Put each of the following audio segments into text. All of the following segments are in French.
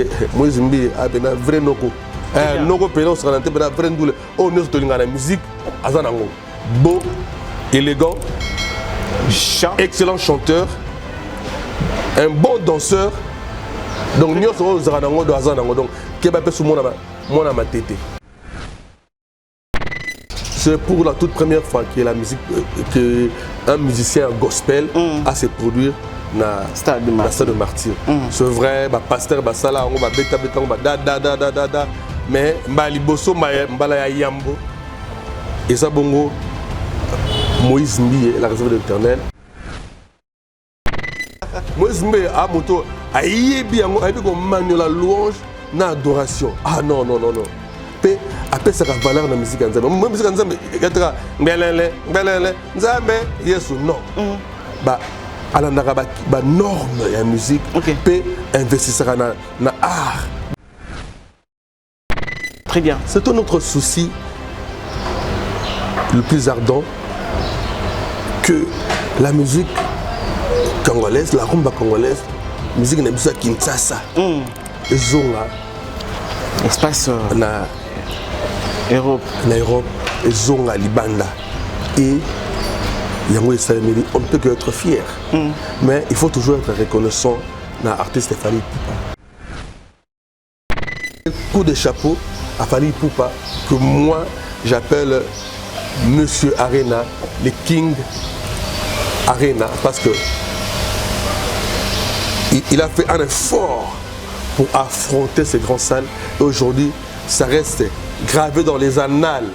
que Moïse Mbi a un vrai noko. Noko pénon sera un vrai doule. Oh, nous sommes dans la musique. Azanango. Beau, élégant, excellent chanteur, un bon danseur. Donc nous sommes dans Azanango. Donc, qui va faire mon amatété. C'est pour la toute première fois que la musique, que un musicien gospel a se produire dans le stade de Martyr. C'est vrai, pasteur Basala, on va bêta, on va da. Mais Maliboso, Mbalaya Yambo, et ça bongo, Moïse Mbi, la réserve de l'Éternel. Moïse Mbi a moto, a yébi, a eu la louange, na adoration. Ah non. Après ça valeur dans la musique en Zambie. La musique en Zambie, mbelele, Nzambe, yes ou non. Alors on a une norme de musique, peut investir dans l'art. Très bien. C'est tout notre souci le plus ardent que la musique congolaise, la rumba congolaise, la musique de Kinshasa, et Zonga, espace Europe, et Zonga, Libanda. Et on ne peut que être fier. Mais il faut toujours être reconnaissant dans l'artiste Fally Ipupa. Coup de chapeau à Fally Ipupa, que moi j'appelle Monsieur Arena, le King Arena, parce que il a fait un effort pour affronter ces grandes salles. Et aujourd'hui, ça reste gravé dans les annales.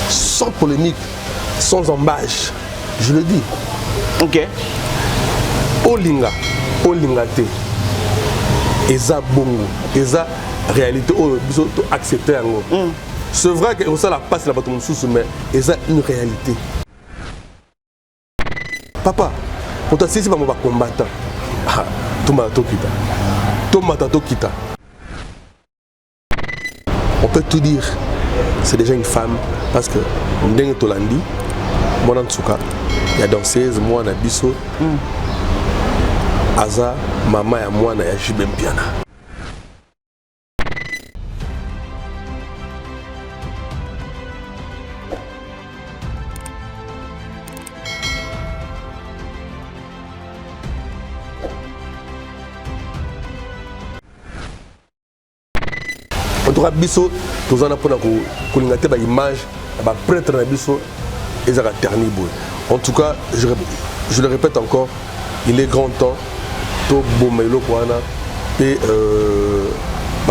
Sans polémique, sans embâche, je le dis. Ok. Olinga te. Eza bongo, eza réalité, accepter. C'est vrai que ça la passe là-bas, mais eza une réalité. Papa, pour toi, si c'est pas mon combattant, Tomato Kita. On peut tout dire. C'est déjà une femme parce que Ndenge Tolandi, moi en tout cas, il y a danseuse, moi en Abisso, Aza, maman et moi en Jibem Piana. En tout cas, Bisso, nous avons une image, un prêtre dans Bisso, et ça a terni. En tout cas, je le répète encore, il est grand temps, tout bomelo et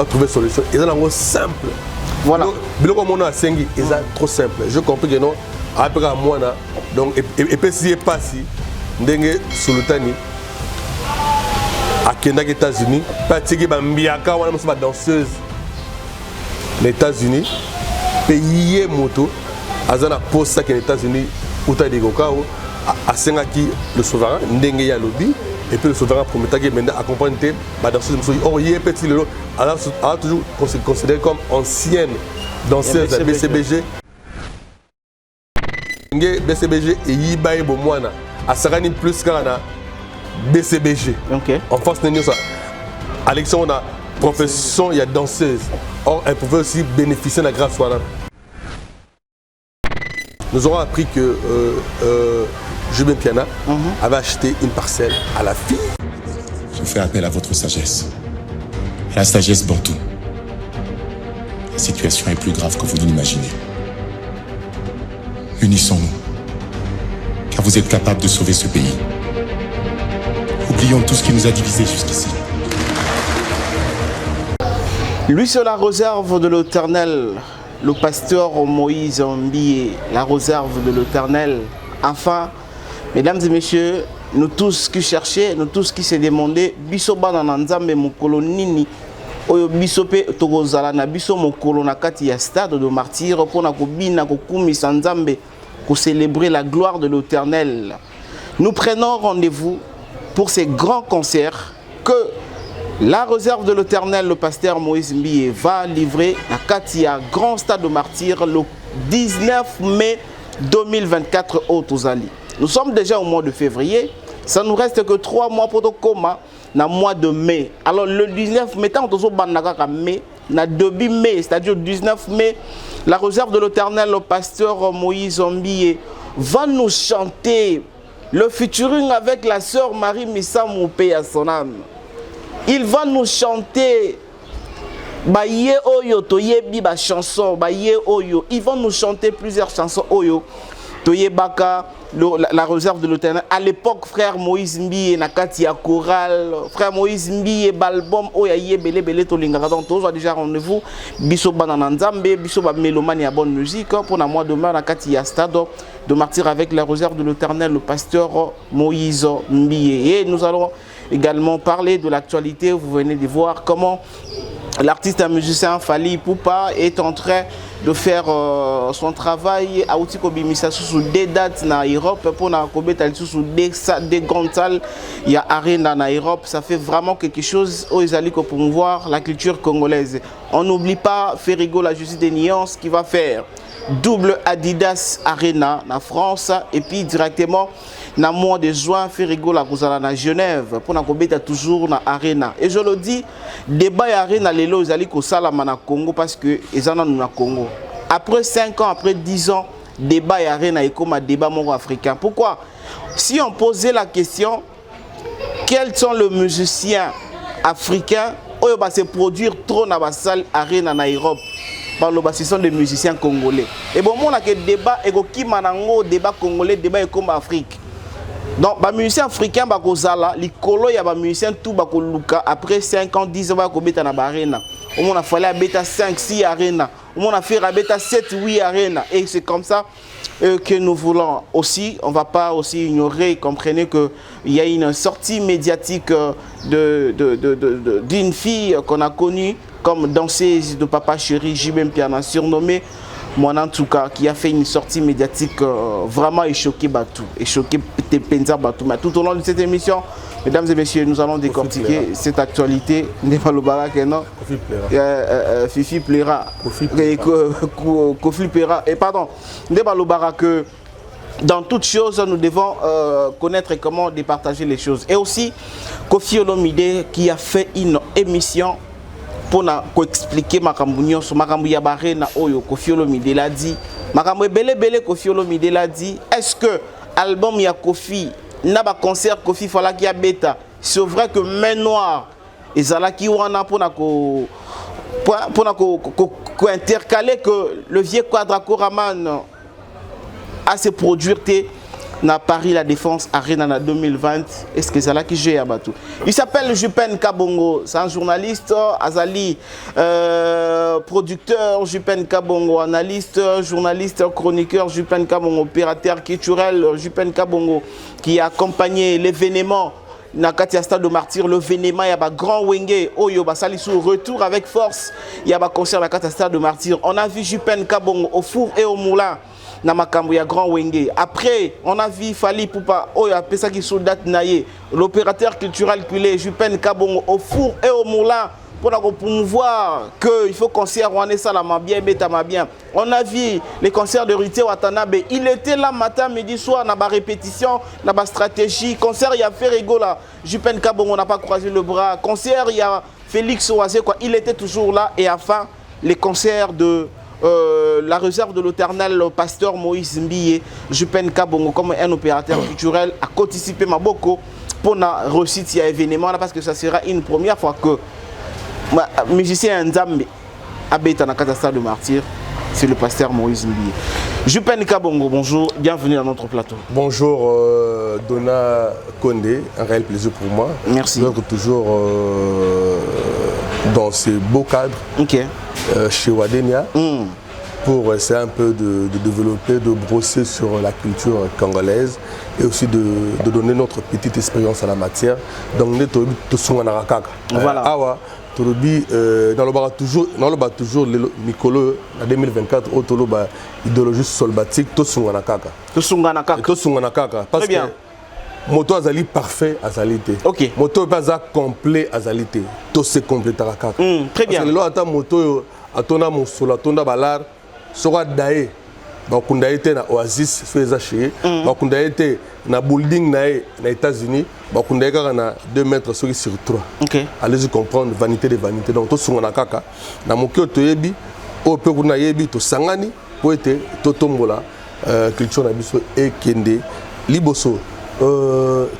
trouver solution. Et ça c'est simple. Voilà. Mais comme on a Sengi, c'est trop simple. Je comprends que non, après moi donc et puis si pas si, Ndenge Sultani. À Kenya, États-Unis, pas de Bambiaka, on a une danseuse. Les États-Unis, pays moto, Azana pose ça que les États-Unis, Outa de Gokao, a Sengaki le souverain, Ndenge ya lobby, et puis le souverain promettait que maintenant accompagner la danseuse. Or, il y a petit lolo, elle a toujours considéré comme ancienne danseuse de BCBG. BCBG et Yibaye Bomwana, à Sarani plus qu'à BCBG. En France, Alexandre, on a profession, il y a danseuse. Or, elle pouvait aussi bénéficier de la grâce. Nous aurons appris que Jubin Piana avait acheté une parcelle à la fille. Je fais appel à votre sagesse. À la sagesse Bantou. La situation est plus grave que vous ne l'imaginez. Unissons-nous. Car vous êtes capables de sauver ce pays. Oublions tout ce qui nous a divisés jusqu'ici. Lui sur la réserve de l'Éternel, le pasteur Moïse Mbi, la réserve de l'Éternel. Enfin, mesdames et messieurs, nous tous qui cherchaient, nous tous qui se demandaient, bisoba na nzambe mokolo nini, oyo bisope tokozala na biso mokolo na kati ya stade de martyr pour na kobina kokumisa nzambe, pour célébrer la gloire de l'Éternel. Nous prenons rendez-vous pour ces grands concerts que la réserve de l'Éternel, le pasteur Moïse Mbi, va livrer à Katia, grand stade de martyr, le 19 mai 2024 au Tozali. Nous sommes déjà au mois de février. Ça nous reste que 3 mois pour le coma. na mois de mai. Alors le 19 mai, tant que bandaka mai, na début mai, c'est-à-dire 19 mai, la réserve de l'Éternel, le pasteur Moïse Mbie va nous chanter le featuring avec la sœur Marie Missa Moupé à son âme. Il va nous chanter Baye Oyo, Toyebi ba chanson, Baye Oyo. Ils vont nous chanter plusieurs chansons Oyo. Toyebaka, la réserve de l'Éternel. À l'époque, frère Moïse Mbie, Nakati à Choral, frère Moïse Mbie, Balbom, Oyaye, Bele, Bele, Tolingara. Donc, tous ont déjà rendez-vous. Biso Banananzambe, Biso Mélomane à bonne musique. Pour la mois de mai, Nakati à Stade de martyr avec la réserve de l'Éternel, le pasteur Moïse Mbie. Et nous allons également parler de l'actualité. Vous venez de voir comment l'artiste et musicien Fally Ipupa est en train de faire son travail à Outikobi-Missa sous des dates en Europe pour sous des grandes salles. Il y a Arena en Europe. Ça fait vraiment quelque chose aux Israéliens pour promouvoir la culture congolaise. On n'oublie pas Ferrigo, la justice des nuances, qui va faire double Adidas Arena en France et puis directement dans le mois de juin Ferrigo la Kozala na Genève pour na toujours na Arena. Et je le dis, débat Arena les lois Israéliens au Salama na Congo parce que ils en ont na Congo. Après 5 ans, après 10 ans, débat Arena est comme un débat moro africain. Pourquoi? Si on posait la question, quels sont les musiciens africains qui vont se produire trop dans la salle Arena en Europe? Par le ce sont des musiciens congolais. Et bon, on a que débat, et qui manango débat congolais, débat comme Afrique. Donc, les musiciens africains, les colo, il y a des musiciens tout bakoluka après 5 ans, 10 ans, ils ont arena. On a fallu à 5, 6 arena. On a fait à 7, 8 arena. Et c'est comme ça que nous voulons aussi. On ne va pas aussi ignorer, comprenez qu'il y a une sortie médiatique d'une fille qu'on a connue comme danseuse de Papa Chéri, Jibem Piana, surnommé moi en tout cas, qui a fait une sortie médiatique vraiment choqué Batou, et choqué Penza Batou. Mais tout au long de cette émission, mesdames et messieurs, nous allons décortiquer cette actualité. Fifi plaira. Kofi plaira. Et pardon, que dans toutes choses, nous devons connaître comment départager les choses. Et aussi, Kofi Olomide qui a fait une émission pour expliquer Makambounion sur Makambouya Barena Oyo Kofi Olomide l'a dit. Makambouya Bele Kofi Olomide l'a dit. Est-ce que l'album ya Kofi n'a pas concert Kofi Fala qui a bêta? C'est vrai que Main Noire et Zalaki Wana pour intercaler que le vieux Quadracoraman a se produire na Paris La Défense Arena en 2020. Est-ce que c'est là qui joue à Batou? Il s'appelle Jupen Kabongo. C'est un journaliste, Azali, producteur, Jupen Kabongo, analyste, journaliste, chroniqueur, Jupen Kabongo, opérateur culturel, Jupen Kabongo, qui a accompagné l'événement. Na Katia Stade de Martyr, le vénément, il y a un grand Wenge, Oyo, Salisu, retour avec force. Il y a un concert à Katia Stade de Martyr. On a vu Jupen Kabongo au four et au moulin. Na makambo ya grand Wenge. Après, on a vu Fally Ipupa, oh ya pesa qui soldat naye, l'opérateur culturel culé, Jupen Kabongo au four et au moulin pour promouvoir que il faut concert on est ça la bien bêta ma bien. On a vu les concerts de Rité Watanabe, il était là matin, midi, soir, na ba répétition, na ba stratégie, concert il y a Ferrigo là, Jupen Kabongo n'a pas croisé le bras, concert il y a Félix Oazé quoi, il était toujours là et enfin les concerts de la réserve de l'Éternel, le pasteur Moïse Mbie, Jupen Kabongo comme un opérateur culturel a participé Maboko pour la réussite de l'événement parce que ça sera une première fois que musicien Nzambe habite dans la catastrophe de martyr. C'est le pasteur Moïse Mbie. Jupen Kabongo, bonjour, bienvenue dans notre plateau. Bonjour Donna Condé, un réel plaisir pour moi. Merci. D'être toujours dans ce beau cadre. Ok. Chez Wadenia pour essayer un peu de développer, de brosser sur la culture congolaise et aussi de donner notre petite expérience en la matière. Donc, nous sommes voilà. dans le bar toujours Nicolo en 2024 au Toloba idéologie solbatique tout sunganakaka. Parce que moto azali parfait azalité. OK. Moto pas complet azalité. Tout se complétera kaka. Très bien. Parce que là moto atona mosolo atonda balar sera daé bakunda été na Oasis sur les achets bakunda été na building na États-Unis bakunda kaka na 2 mètres sur 3. OK. Allez-y comprendre vanité de vanité. Donc to sunga na kaka na mokyo to yebi o pe kuna yebi to sangani po ete to tombola culture na biso e kende liboso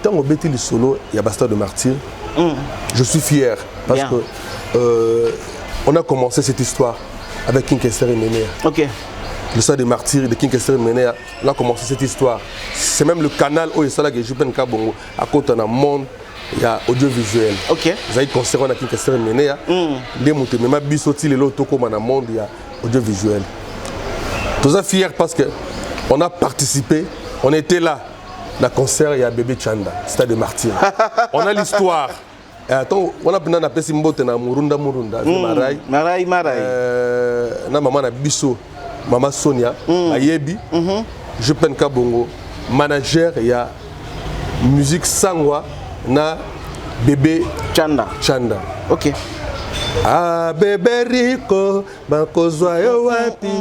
tango beti li solo ya Bastard de Martyr. Je suis fier parce Bien. que on a commencé cette histoire avec King Kester et Menea. OK. Le Bastard de Martyr de King Kester et Menea, on a commencé cette histoire. C'est même le canal où il y a que Jupen Kabongo à côté dans le monde. Il y a audiovisuel. OK. Vous avez concert on a King Kester et Menea. Les montées même bisoti les loto comme dans le monde il y a audiovisuel. Tous ça fier parce que on a participé, on était là. Dans le concert, il y a Bébé Chanda, Stade de Martyr. On a l'histoire. Attends, on a appelé ça Simbote na Murunda. Marai. Na maman na Bisso, maman Sonia, Ayebi. Je peine Kabongo. Manager, il y a musique Sangwa na Bébé Chanda. OK. Ah bébé Rico, bakozwa yo wapi,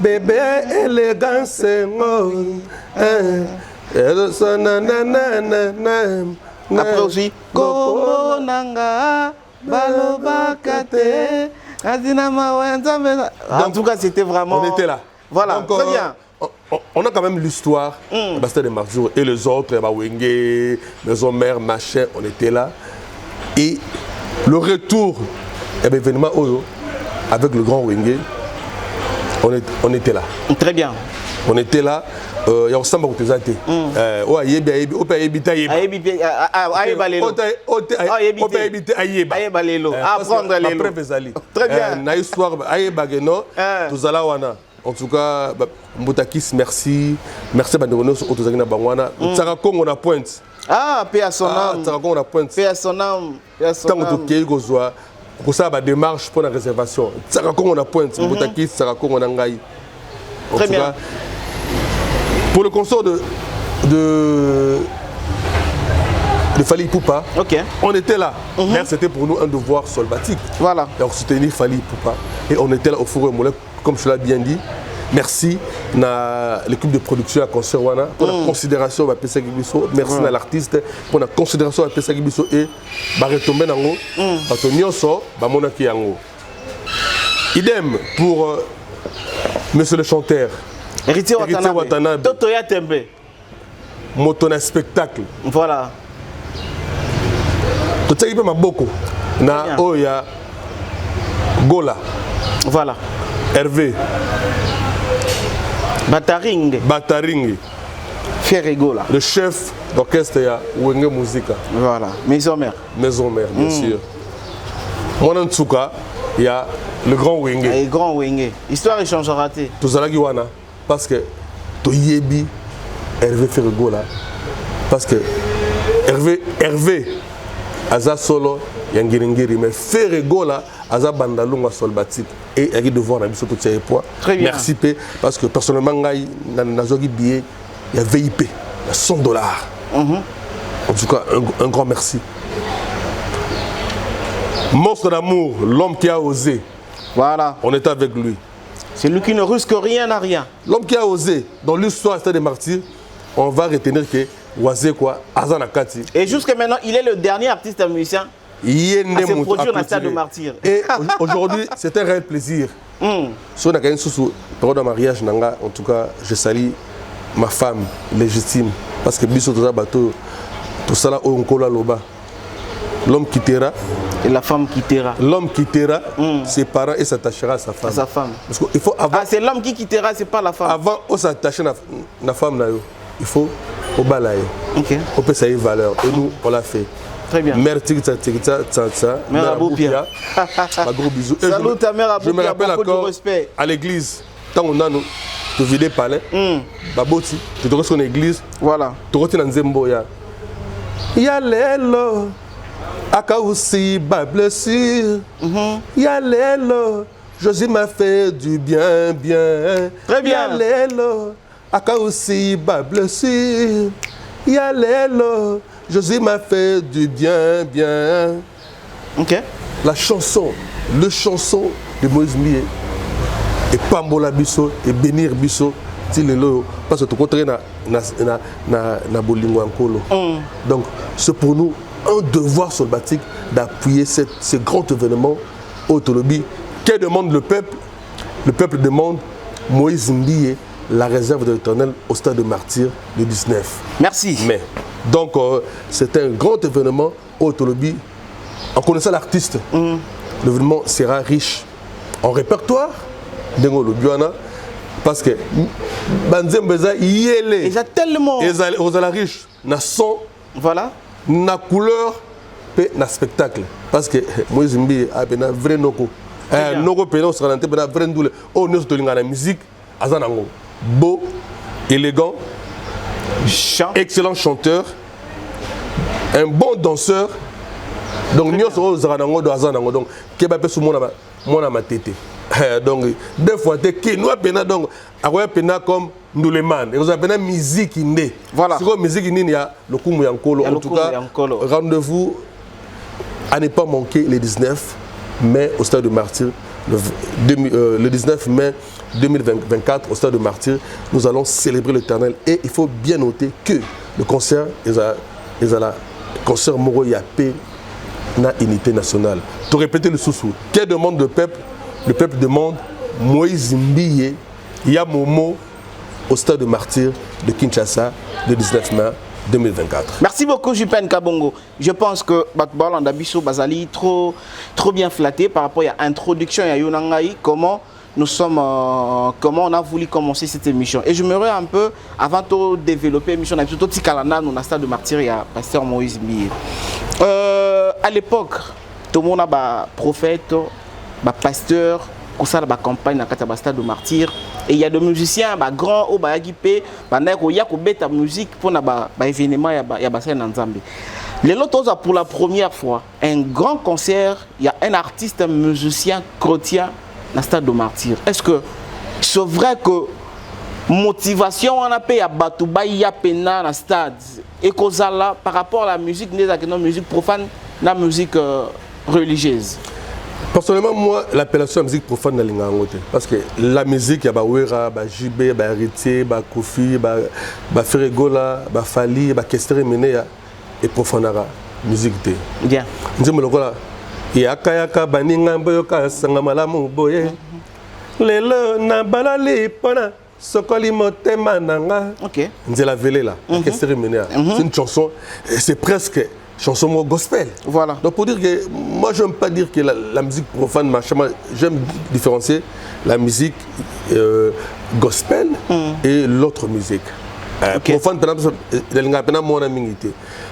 bébé élégance ngo. Après aussi, Komo Nanga, Balobakate, Azina Wenza. En tout cas, c'était vraiment. On était là. Voilà, donc, très bien. On a quand même l'histoire, Bastard de Martyr et les autres, Wenge, Maison Mère, machin, on était là. Et le retour, événement Oyo, avec le grand Wenge, on était là. Très bien. On était là. Il y a aussi un peu de temps. Très bien. En tout cas, Mbotakis, merci. Merci à Banderonos, Otozagina Bangwana. Tsarakongo na pointe. Ah, paix à son âme. Tsarakongo na pointe. Paix à son âme. Tant que tu es pour ça, la démarche pour la réservation. Tsarakongo na pointe. Mbotakis, Tsarakongo na ngai. Très bien. Pour le concert de Fally Ipupa, OK. On était là. C'était pour nous un devoir solbatique. Voilà. Donc soutenir Fally Ipupa. Et on était là au four et moulin, comme je l'ai bien dit. Merci à l'équipe de production à concert wana pour la considération de Pesa Gibiso. Merci à l'artiste pour la considération de Pesa Gibiso et retomber dans l'eau. Parce que nous sommes idem pour monsieur le chanteur. Héritier Watanabe. Totoya Tembe. Motona spectacle. Voilà. Tout ça, il peut m'aboko. Na Oya Gola. Voilà. Hervé. Bataring. Ferré Gola. Le chef d'orchestre ya Wenge Musica. Voilà. Maison Mère, bien sûr. Mon Ntsuka, il y a le grand Wenge. Le grand Wenge. Histoire échange raté. Tout ça là qui wana. Parce que Toyebi Hervé Ferregola parce que Hervé Aza solo Yangiringiri mais Ferregola Aza Bandalunga Solbatik et il y a devoir na biso tout ça poids. Merci P parce que personnellement ngai na zogi billet il y a VIP il y a $100. En tout cas un grand merci. Monstre d'amour, l'homme qui a osé. Voilà. On est avec lui. C'est lui qui ne risque rien à rien. L'homme qui a osé, dans l'histoire du Stade des Martyrs, on va retenir que Oisé quoi, Azana Kati. Et jusqu'à maintenant, il est le dernier artiste musicien à se produire dans le Stade des Martyrs. Et aujourd'hui, c'est un réel plaisir. Si on a gagné sous période de mariage, en tout cas, je salue ma femme légitime. Parce que Bisso tout ça, tout ça là, on colle loba. L'homme quittera. Et la femme quittera. L'homme quittera ses parents et s'attachera à sa femme. À sa femme. Parce qu'il faut avant. Ah, c'est l'homme qui quittera, c'est pas la femme. Avant de s'attacher à la femme, il faut au balayer. Ok. On peut savoir valeur. Et nous, on l'a fait. Très bien. Mère Tigta, Mère Aboupia. Un gros bisou. Salut ta mère Aboupia. Je me rappelle encore à l'église, quand on a nous, tu vidé palais, Baboti, tu te retrouves en église. Voilà. Tu te retrouves dans Zemboya. Yalelo. Aka aussi ma blessure. Yalelo. Jésus m'a fait du bien, bien. Très bien. Yalelo. Aka aussi ma blessure. Yalelo. Jésus m'a fait du bien, bien. Ok. La chanson, le chanson de Moïse Mie et Pambola Bisso et Bénir Bisso ti lelo parce que tu côté na bolingo ankolo. Donc c'est pour nous un devoir solbatique d'appuyer ce grand événement au Tolobi. Que demande le peuple? Le peuple demande Moïse Mbiye, la réserve de l'Éternel au stade de Martyr le 19. Merci. Mais, donc, c'est un grand événement au Tolobi. En connaissant l'artiste, l'événement sera riche en répertoire, parce que Banzembeza yele. Ils ont tellement. Ils ont riche, na son, voilà, na couleur, et na spectacle. Parce que Moïse Mbiye a un vrai noko. Noko pena sera un vrai ndoule. Oh, nous sommes dans la musique, azanango. Beau, élégant, excellent chanteur, un bon danseur. Donc nous sommes dans azanango. Donc kebape sous mon matete. Donc deux fois te que nous pena donc akoya pena comme Ndouleman. Et vous avez une musique indé. Voilà. C'est comme musique indé il y a le Kumu Yankolo. En tout cas, rendez-vous à ne pas manquer le 19 mai au stade de Martyr. Le 19 mai 2024 au stade de Martyr, nous allons célébrer l'Éternel. Et il faut bien noter que le concert concert Moro Yapé na unité nationale. Tu répéter le sous-sous. Quelle demande le peuple? Le peuple demande Moïse Mbiye Yamomo au stade de Martyr de Kinshasa le 19 mai 2024. Merci beaucoup Jupen Kabongo. Je pense que Batbal Dabiso Bazali trop bien flatté par rapport à l'introduction à Yonangaï, comment comment on a voulu commencer cette émission. Et je me un peu, avant de développer l'émission, on a plutôt dit qu'à nous, stade de Martyr, il y a pasteur Moïse Mbiye. À l'époque, tout le monde a un prophète, un pasteur, comme ça, la campagne dans le stade de Martyr. Et il y a des musiciens, des grands, qui ont la musique pour l'événement, il y a des Nzambe. Les autres, pour la première fois, un grand concert, il y a un artiste, un musicien chrétien dans le stade de Martyr. Est-ce que c'est vrai que motivation on a payé à Batouba il y a pena dans le stade et que ça par rapport à la musique, la musique profane, la musique religieuse? Personnellement, moi, l'appellation musique profane n'a pas parce que la musique, il y a Wera, Jibé, Héritier, Kofi, Ferregola, Fali, Kestere Menea et profanara musique. Bien. Yaka baninga mboyoka sanga malamu boye lelo na balali pona sokoli motema nanga. OK. Nzela vele là. Kestere Menea. C'est une chanson, c'est presque chanson gospel. Voilà. Donc pour dire que moi je n'aime pas dire que la musique profane, j'aime différencier la musique gospel et l'autre musique. Profane,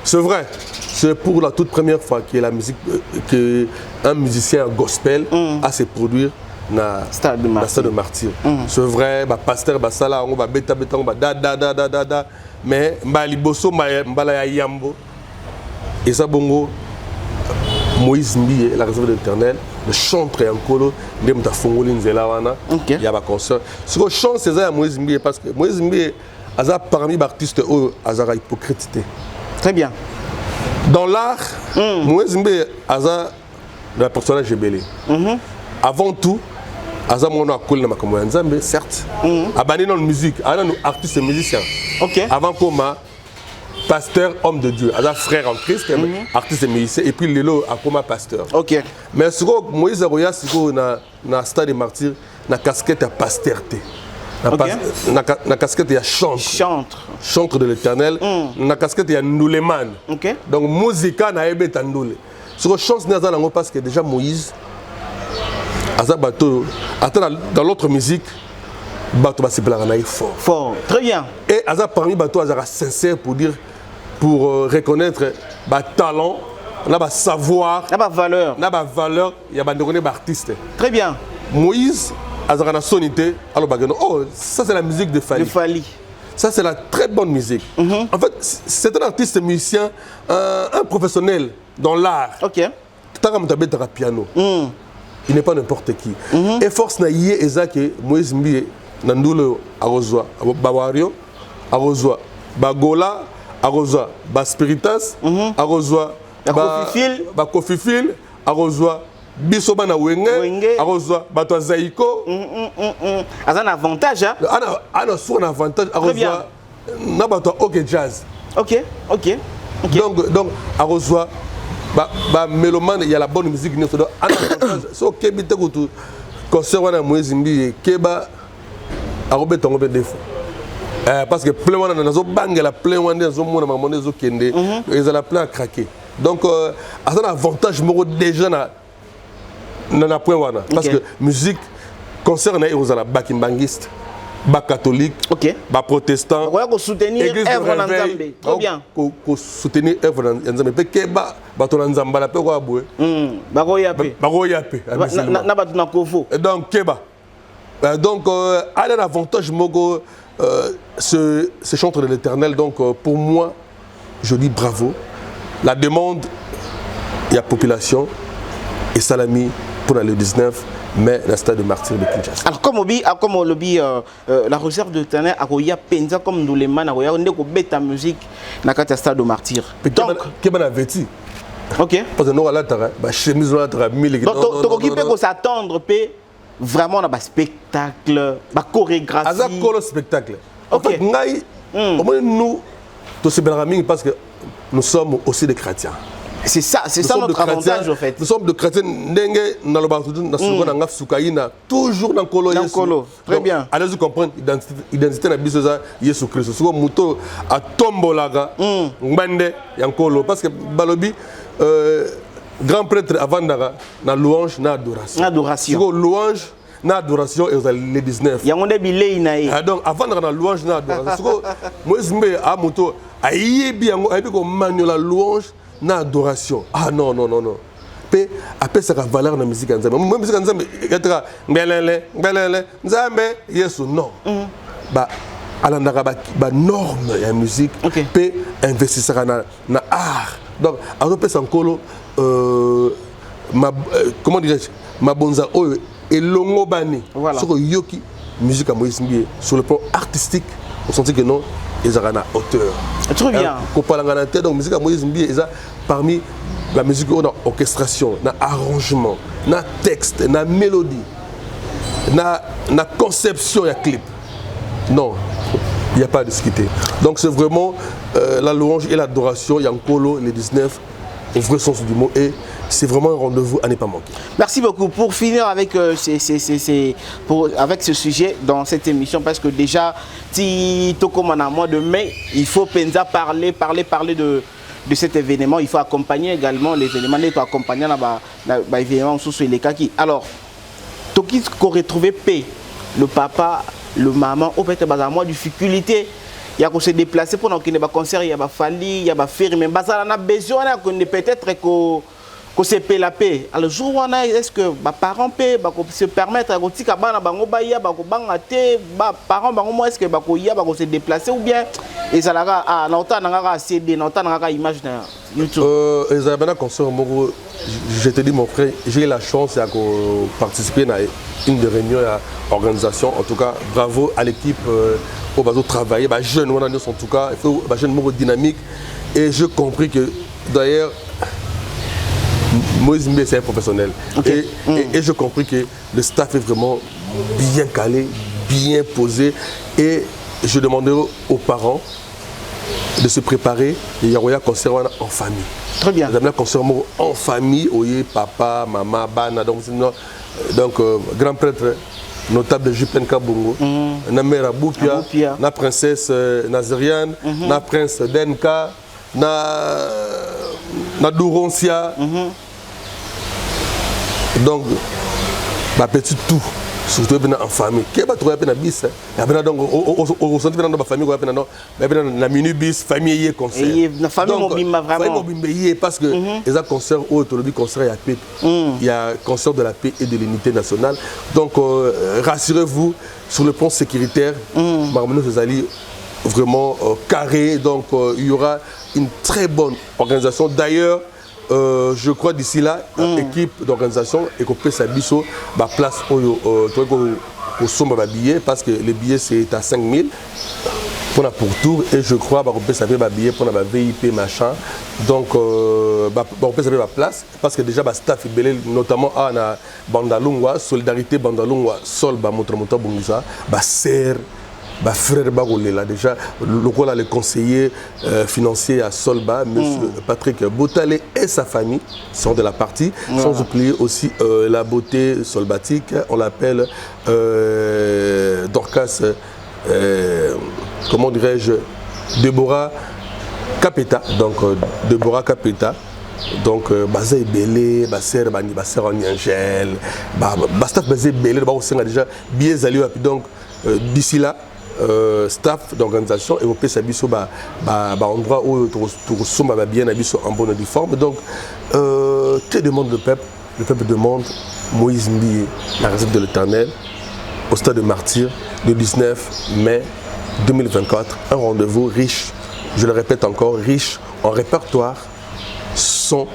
c'est vrai, c'est pour la toute première fois que la musique, qu'un musicien gospel a se produire dans le stade de Martyr. C'est vrai, pasteur Basala, on va beta, mais Maliboso, Mbalaya Yambo. Et ça, bongo, Moïse Mbiye, la réserve de l'Éternel, le chantre en colo, il y a un concert. Ce que je chante, c'est ça, Moïse Mbiye, parce que Moïse Mbiye, parmi les artistes, il y a hypocrite. Très bien. Dans l'art, Moïse Mbiye, il y a un personnage belé. Avant tout, il y a un Nzambe, certes. Il y a une musique, il y a un artiste musicien. Avant comment pasteur, homme de Dieu, un frère en Christ, artiste et musicien, et puis Lélo a comme pasteur. OK. Mais ce que Moïse Aroya, c'est que dans le stade de Martyr, la casquette à pasterté. La casquette il y a chantre de l'Éternel. La casquette il y a Ndouleman. Donc musique na ebe tandoule. Ce que chance n'a pas parce que déjà Moïse Azabato dans l'autre musique bato va se plaindre fort. Très bien. Et Azab parmi bato Azara sincère pour reconnaître le talent, le savoir, la valeur, il y a des artistes. Très bien. Moïse, Azara na sonité, alors oh, ça c'est la musique de Fali. Ça c'est la très bonne musique. En fait, c'est un artiste musicien, un professionnel dans l'art. OK. Piano. Il n'est pas n'importe qui. Et force na yé ezak Moïse Mbiye Nandulo Arozwa, Bawario, Arozwa, Bagola, Arozwa, Baspiritas, Arozwa, Bakofifil, Arozwa, biso bana wenge arozwa bato zaiko un avantage hein ana son avantage arozwa na bato OK jazz OK donc arozwa ba mélomane il y a la bonne musique donc ana avantage so kebite kutu concert wana Moïse Mbi keba arobé tongo be défaut parce que plein wana nazo bangela plein wana nazo mona mamone zo kende ils ont plein à craquer donc à un avantage moko déjà na point wana parce que musique concert na aux la bakimbangiste ba catholique ba protestant ko soutenir œuvre na Nzambe trop bien ko soutenir œuvre na Nzambe pe ke ba to na Nzamba la pe ko abwe ba ko yape na ba na kofo donc keba donc a un avantage moko ce chantre de l'Éternel donc pour moi je dis bravo. La demande, il y a population et Salami pour le 19 mai, la stade de martyr de Kinshasa. Alors comme on le dit, la réserve de l'Éternel, il y a penza comme nous les man, il y a une bête musique dans le stade de martyr. Donc, qu'est-ce qu'on a vécu? OK. Parce que nous allons la chemise là, la mille. Donc il peut s'attendre vraiment dans le spectacle, la chorégraphie. Azak le spectacle. OK. Nous, tous ces belles parce que nous sommes aussi des chrétiens. C'est ça notre avantage en fait. Nous sommes des chrétiens. Toujours dans le Kolo. Très bien. Allez-vous comprendre l'identité de Jésus Christ. Si vous à Tombolaga, Mbande, Yankolo. Parce que Balobi, grand prêtre avant la louange, na adoration. Adoration. Louange, na adoration et les 19. Donc avant la louange, na adoration. Moi, je me à moto. Aïebi ko manuel la louange na adoration. Ah non. Pe après ça valeur na musique nzambe. Moi musique nzambe etaka mbelele nzambe yesu non. Ba alandaka ba norme ya musique pe investissera na art. Donc alors pe sankolo comment dirais-je ma bonza oyo elongo bani sur yoki musique à Moïse Mbi sur le plan artistique on sentit que non ils ont une hauteur. Très bien. Donc musique à Moïse Mbi ils parmi la musique on a orchestration, na arrangement, na texte, na mélodie, na conception et clip. Non, il n'y a pas de discuter. Donc c'est vraiment la louange et l'adoration, Yankolo, les 19, au vrai sens du mot, et c'est vraiment un rendez-vous à ne pas manquer. Merci beaucoup. Pour finir avec, avec ce sujet dans cette émission, parce que déjà, si tu commences à mois de mai, il faut parler de cet événement. Il faut accompagner également l'événement. Il faut accompagner l'événement sous les kaki. Alors, tu as retrouvé paix, le papa, le maman, au fait, il y a moins de difficultés. Il y a qu'on se déplacer pour qu'il y ait des concerts, il y a des familles, il y a des fermes. Mais on a besoin peut-être que c'est paix la paix. Alors, jour où est-ce que les parents peuvent se permettre de se déplacer ou bien ils ont CD, image YouTube. Je te dis mon frère, j'ai eu la chance de participer à une des réunions d'organisation. En tout cas, bravo à l'équipe au bateau travailler, les jeunes en tout cas, il faut les jeunes dynamiques. Et j'ai compris que d'ailleurs Moïse Mbi c'est un professionnel. Et j'ai compris que le staff est vraiment bien calé, bien posé. Et je demandais aux parents de se préparer. Il y a un concert en famille. Très bien. Il y a un concert en famille, papa, maman, bana. Donc grand prêtre notable de Jupen Kabungo, na mère Boupia, na princesse Nazériane, na prince Denka, na Douroncia. Donc, ma petite tout, surtout en famille. Qui va trouver un bis? Donc, au centre de la famille, la minibus, famille, concert. La famille mobile, vraiment. Parce que les concerts, concert, il y a concert de la paix et de l'unité nationale. Donc, rassurez-vous, sur le plan sécuritaire, Marmeno Zali vraiment carré. Donc, il y aura une très bonne organisation. D'ailleurs, je crois d'ici là, l'équipe d'organisation et qu'on peut s'habiller la place au sommet de billets parce que les billets c'est à 5 000. pour tour et je crois qu'on peut savoir ma billet pour la VIP machin donc on peut savoir ma place parce que déjà ma staff est notamment à la Bandalungwa solidarité Bandalungwa sol ba moto bongisa ba ser ba frère Barolela déjà le conseiller financier à Solba monsieur Patrick Boutale et sa famille sont de la partie sans oublier aussi la beauté solbatique on l'appelle Dorcas comment dirais-je, Deborah Capeta, donc Deborah Capeta, donc basé belé, basé en Angèle, staff basé belé, déjà bien allé donc d'ici là staff d'organisation et on peut s'habiller sur endroit où tout sommes bien habillé en bonne forme donc que demande le peuple demande Moïse Mbié, la réserve de l'Éternel au stade de Martyr le 19 mai 2024, un rendez-vous riche, je le répète encore, riche en répertoire, son,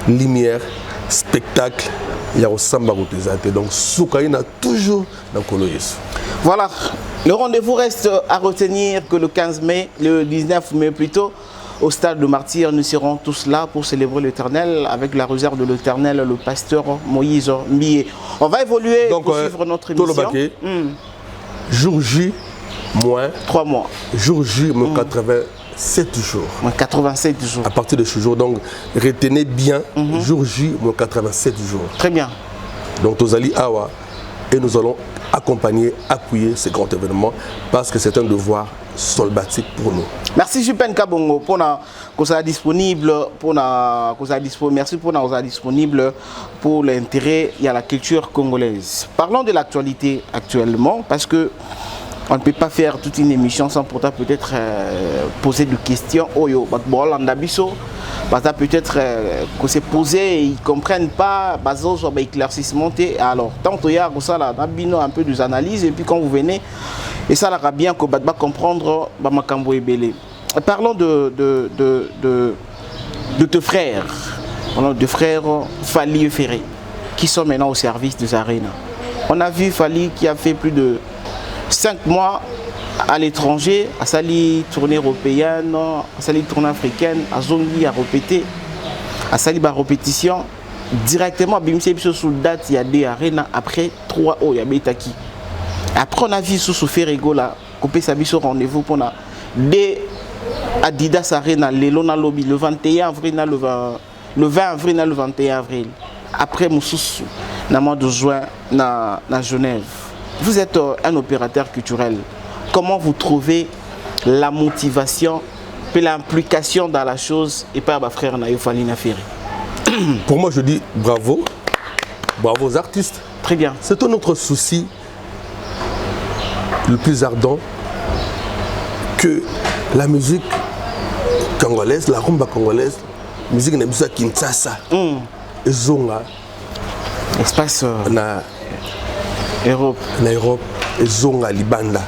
lumière, spectacle, il y a au Samba Routezate. Donc, Soukaïna toujours dans Koloyesu. Voilà, le rendez-vous reste à retenir que le 15 mai, le 19 mai plutôt, au stade de Martyr, nous serons tous là pour célébrer l'Éternel avec la réserve de l'Éternel, le pasteur Moïse Mbié. On va évoluer donc, pour suivre notre émission. Jour J, moins 3 mois. Jour J, moins 87 jours. Moins 87 jours. À partir de ce jour, donc retenez bien, jour J, moins 87 jours. Très bien. Donc, Tozali Awa, et nous allons accompagner, appuyer ce grand événement parce que c'est un devoir solbatique pour nous. Merci Jupen Kabongo pour qu'on soit disponible merci pour nous disponible pour l'intérêt et à la culture congolaise. Parlons de l'actualité actuellement parce que on ne peut pas faire toute une émission sans pourtant peut-être poser des questions. Oyo, peut-être qu'on s'est posé et ils ne comprennent pas, éclaircissement. Alors, tant qu'il y a un peu des analyses et puis quand vous venez, et ça va bien qu'on va comprendre Bamakambo et Belé. Parlons de tes frères, de frères Fali et Ferré, qui sont maintenant au service des arénas. On a vu Fali qui a fait plus de 5 mois à l'étranger, à Sali tournée européenne, à Sali tournée africaine, à Zongi à répéter, à Sali à répétition, directement à Bimse sous date, il y a des arénas après 3 ans, il y a Betaki. Après on a vu sous Ferrego là, coupé sa vie sur rendez-vous pour des Adidas Arena, le Lona Lobby, le 21 avril, le 20 avril, le 21 avril. Après Moussoussou, le mois de juin, à Genève. Vous êtes un opérateur culturel. Comment vous trouvez la motivation et l'implication dans la chose et pas ma frère Nayo Falina Ferry? Pour moi, je dis bravo. Bravo aux artistes. Très bien. C'est tout notre souci le plus ardent que la musique congolaise, la rumba congolaise, la musique de Kinshasa, et Zonga, espace na Europe, et Zonga Libanda.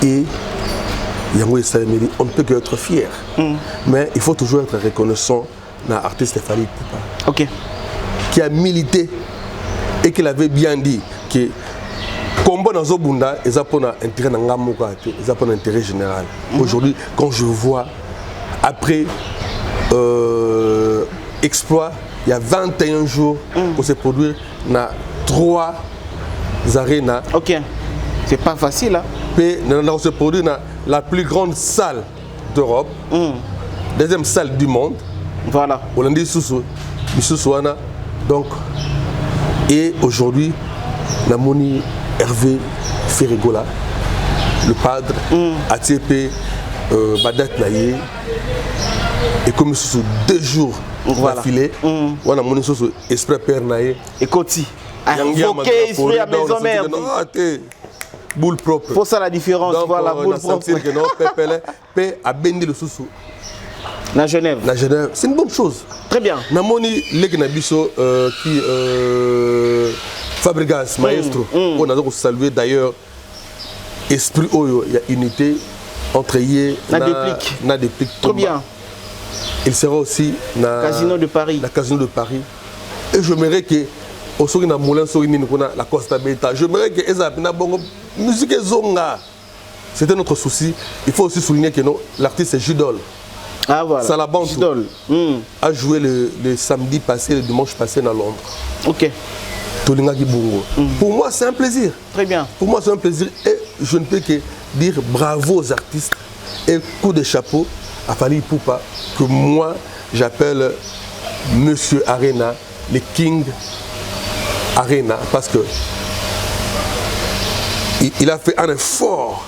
Et on ne peut que être fier. Mais il faut toujours être reconnaissant à l'artiste Fali Poupa. Ok. Qui a milité et qui avait bien dit que combat dans Zobunda, ils ont un intérêt dans Ngamoka, ils ont un intérêt général. Aujourd'hui, quand je vois, après exploit, il y a 21 jours pour se produire dans 3 arénas. Ok, c'est pas facile. Hein? Puis, on se produit dans la plus grande salle d'Europe, deuxième salle du monde. Voilà. Hollandi Soussou, Soussouana. Donc, et aujourd'hui, Namoni Hervé Ferrigola, le padre, ATP, Badat Naye, et comme sous 2 jours d'affilée, on a mon sous Esprit Père Naye. Et Koti. Invoquer Esprit à maison mère. Boule propre. Pour ça la différence, donc, voilà, boule propre. Paix à Bendi le Soussou. Na Genève. C'est une bonne chose. Très bien. Namoni Legnabiso qui Fabregas, maestro. On a donc salué d'ailleurs Esprit Oyo, il y a unité entre Yé et Déplique. Très bien. Il sera aussi na Casino de Paris. La Casino de Paris. Et j'aimerais que au soir na moulin sur la Costa Beta, j'aimerais que Ezapina bongo musique zonga. c'était notre souci. Il faut aussi souligner que l'artiste Judol. Ah voilà. Salabantou Judol. a joué le samedi passé, le dimanche passé dans Londres. Ok. Tolinga Kibungo. Pour moi, c'est un plaisir. Très bien. Pour moi, c'est un plaisir. Et je ne peux que dire bravo aux artistes et coup de chapeau à Fally Ipupa, que moi, j'appelle Monsieur Arena, le King Arena, parce que il a fait un effort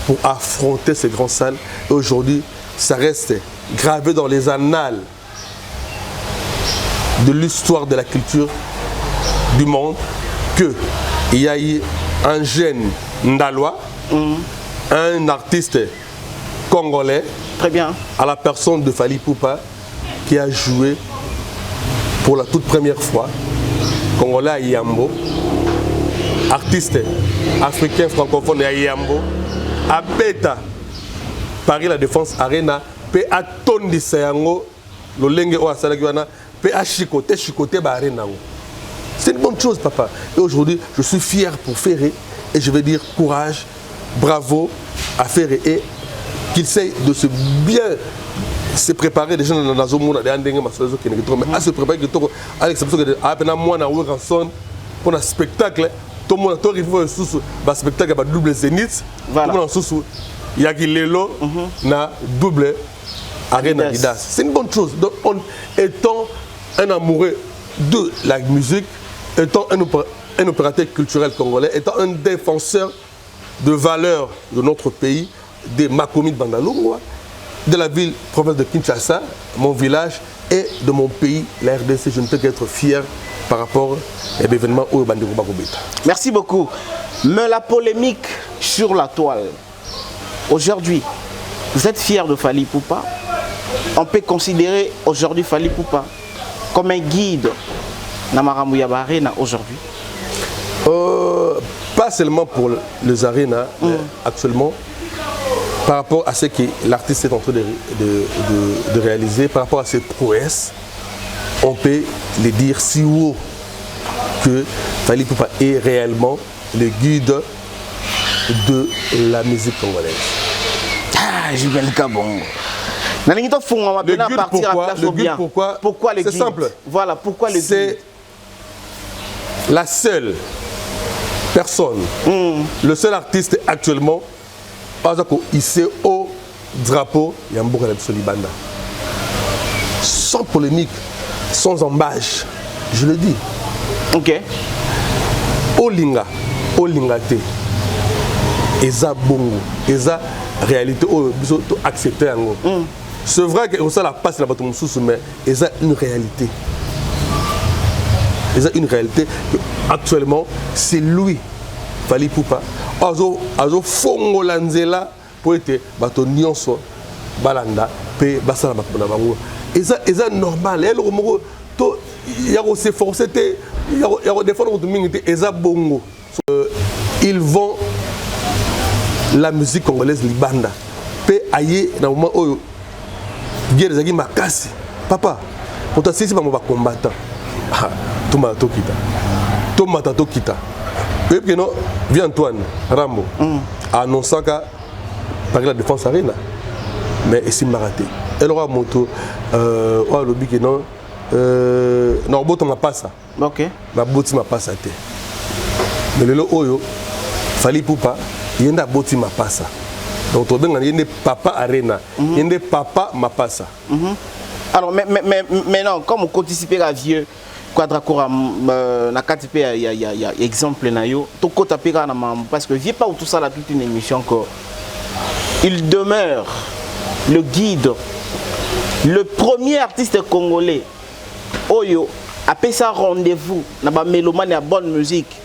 pour affronter ces grandes salles. Et aujourd'hui, ça reste gravé dans les annales de l'histoire de la culture du monde qu'il y a eu un jeune Ndalois, un artiste congolais, très bien, à la personne de Fally Ipupa, qui a joué pour la toute première fois, congolais à Yambo, artiste africain francophone à Yambo, à Beta, Paris La Défense Arena, pe a tondi sayango, le lenge o asala kiwana, pe a chicoté ba arena. C'est une bonne chose, papa. Et aujourd'hui, je suis fier pour Ferré et je vais dire courage, bravo à Ferré et qu'il sait de se bien se préparer déjà dans la zone où on a des mais à se préparer que à l'exception de moi na Wilkinson pour un spectacle, tout le monde a arrivé un spectacle avec double zénith, tout le monde a il y a qui lelo na double arena Adidas. C'est une bonne chose. Donc étant un amoureux de la musique, étant un opérateur culturel congolais, étant un défenseur de valeurs de notre pays, de Makomi de Bandalungwa, de la ville province de Kinshasa, mon village, et de mon pays, la RDC, je ne peux qu'être fier par rapport à l'événement au Bandeko Bakobeta. Merci beaucoup. Mais la polémique sur la toile, aujourd'hui, vous êtes fier de Fally Ipupa? On peut considérer aujourd'hui Fally Ipupa comme un guide dans Maramou Yaba Arena aujourd'hui? Pas seulement pour les arénas, mais actuellement, par rapport à ce que l'artiste est en train de réaliser, par rapport à ses prouesses, on peut les dire si haut que Fally Ipupa est réellement le guide de la musique congolaise. Ah, Julien Kabongo. Le guide, pourquoi le guide? C'est simple. Voilà, pourquoi le guide? C'est la seule personne, le seul artiste actuellement, par exemple, il s'est au drapeau Yamboka Solibanda. Sans polémique, sans embâche, je le dis. Ok. Olinga te, eza bongo, eza réalité, accepter yango. C'est vrai que ça la passe la bataille mais eza une réalité. Eza une réalité que actuellement c'est lui, Fally Ipupa. Azo fongo lanzela pour être bato nyonso balanda pe basala bakona bango. Eza normal. Elle romoro to yako se forcer te yako défendre tout mingi te eza bongo. Ils vont la musique congolaise libanda pe aye na moment oyo guerre zaki makasi. Papa, pour ta sisi ba mo ba combattant. Toma tokita. Toma tokita. Et puis non, vient Antoine Rambo annonçant qu'à Paris La Défense Arena, mais ici m'a raté. Elle aura moto, le big non, non boto m'a pas ça. Ok. Ma boti m'a pas ça. Mais le oyo, Fally Ipupa, il y a un boti m'a pas ça. Donc on a un papa Arena, il y a un papa m'a pas ça. Alors mais non, comme on anticipe la vieux. Quadracora na KTP il y a exemple na yo to kota peka na mambo parce que vieux pas tout ça là toute une émission que il demeure le guide, le premier artiste congolais oyo a fait ça rendez-vous na ba mélomane ya bonne musique,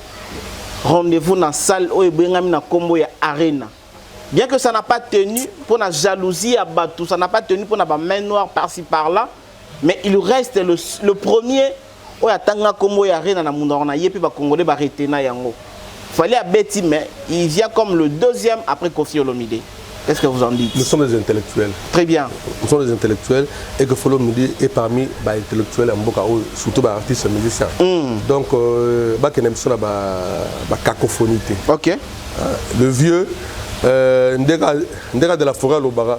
rendez-vous dans salle oyo bengami na kombo ya Arena. Bien que ça n'a pas tenu pour la jalousie à Batou, ça n'a pas tenu pour la main noire par-ci par-là, mais il reste le premier. Oya tanga kombo ya Arena na munda na yepi ba congolais ba retena yango. Fallait à Betty mais il vient comme le deuxième après Kofi Olomide. Qu'est-ce que vous en dites? Nous sommes des intellectuels. Très bien. Nous sommes des intellectuels et que Kofi Olomide est parmi les intellectuels surtout les artistes et musiciens. Donc ba kenem sona ba cacophonie. OK. Le vieux ndeka de la forêt lobara